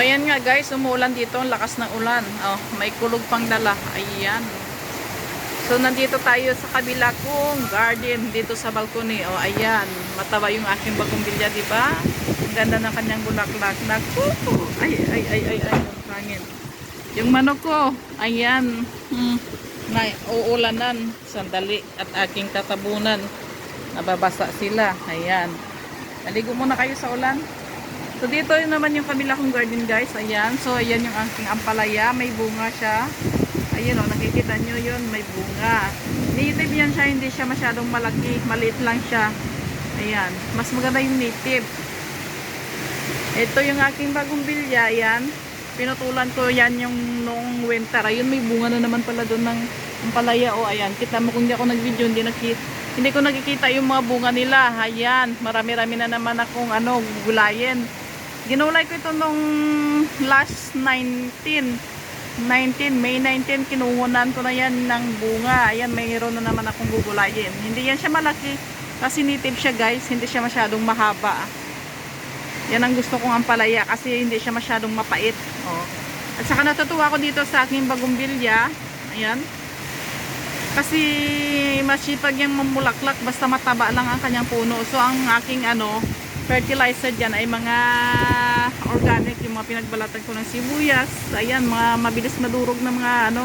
So ayan nga guys, umuulan dito, ang lakas ng ulan. Oh, may kulog pang dala. Ayan. So nandito tayo sa kabila kong garden dito sa balcony. Oh, ayan. Matawa yung aking bougainvillea, di ba? Ang ganda ng kanyang bulaklak. Naku! Ay, ang hangin. Yung manok ko, ayan. Uuulanan. Sandali at aking tatabunan. Nababasa sila. Ayan. Naligo muna kayo sa ulan. So dito naman yung kabila kong garden guys. Ayan. So ayan yung aking ampalaya. May bunga siya. Ayun o, nakikita nyo yun, may bunga. Native yan siya, hindi siya masyadong malaki, maliit lang siya. Ayan, mas maganda yung native. Ito yung aking bougainvillea, ayan. Pinutulan ko yan yung noong winter. Ayun, may bunga na naman pala doon ng ampalaya. O, ayan, kita mo kung hindi ako nag-video, hindi ko nakikita yung mga bunga nila. Ayan, marami-rami na naman akong gulayin. Ginulay ko ito nung last May 19, kinuhunan ko na yan ng bunga. Ayan, mayroon na naman akong gugulayin. Hindi yan siya malaki kasi native siya guys. Hindi siya masyadong mahaba. Yan ang gusto kong ampalaya kasi hindi siya masyadong mapait. Oh. At saka natutuwa ko dito sa aking bougainvillea. Ayan. Kasi masipag yung mamulaklak basta mataba lang ang kanyang puno. So ang aking fertilizer dyan ay mga organic, yung mga pinagbalatan ko ng sibuyas. Ayan, mga mabilis madurog na mga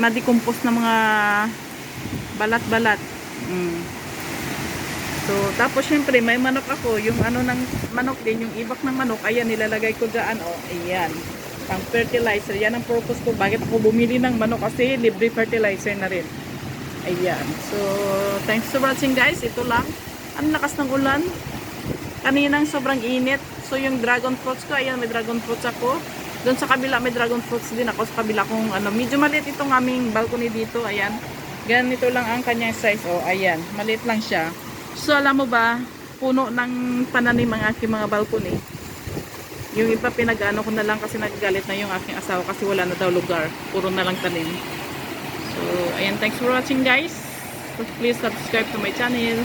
ma-decompose na mga balat-balat. So, tapos syempre may manok ako, yung ng manok din, yung ibak ng manok, ayan, nilalagay ko dyan. Oh, ayan, pang fertilizer. Yan ang purpose ko, bakit ako bumili ng manok, kasi libre fertilizer na rin. Ayan, so thanks for watching guys. Ito lang, ang lakas ng ulan. Kaninang sobrang init. So yung dragon fruits ko, ayan, may dragon fruits ako. Doon sa kabila may dragon fruits din ako sa kabila kong medyo maliit itong aming balcony dito, ayan. Ganito lang ang kanyang size. Oh, ayan, maliit lang siya. So alam mo ba, puno ng pananim ang aking mga balcony. Yung iba pinag-ano ko na lang kasi nagagalit na yung aking asawa kasi wala na daw lugar. Puro na lang tanim. So ayan, thanks for watching guys. So, please subscribe to my channel.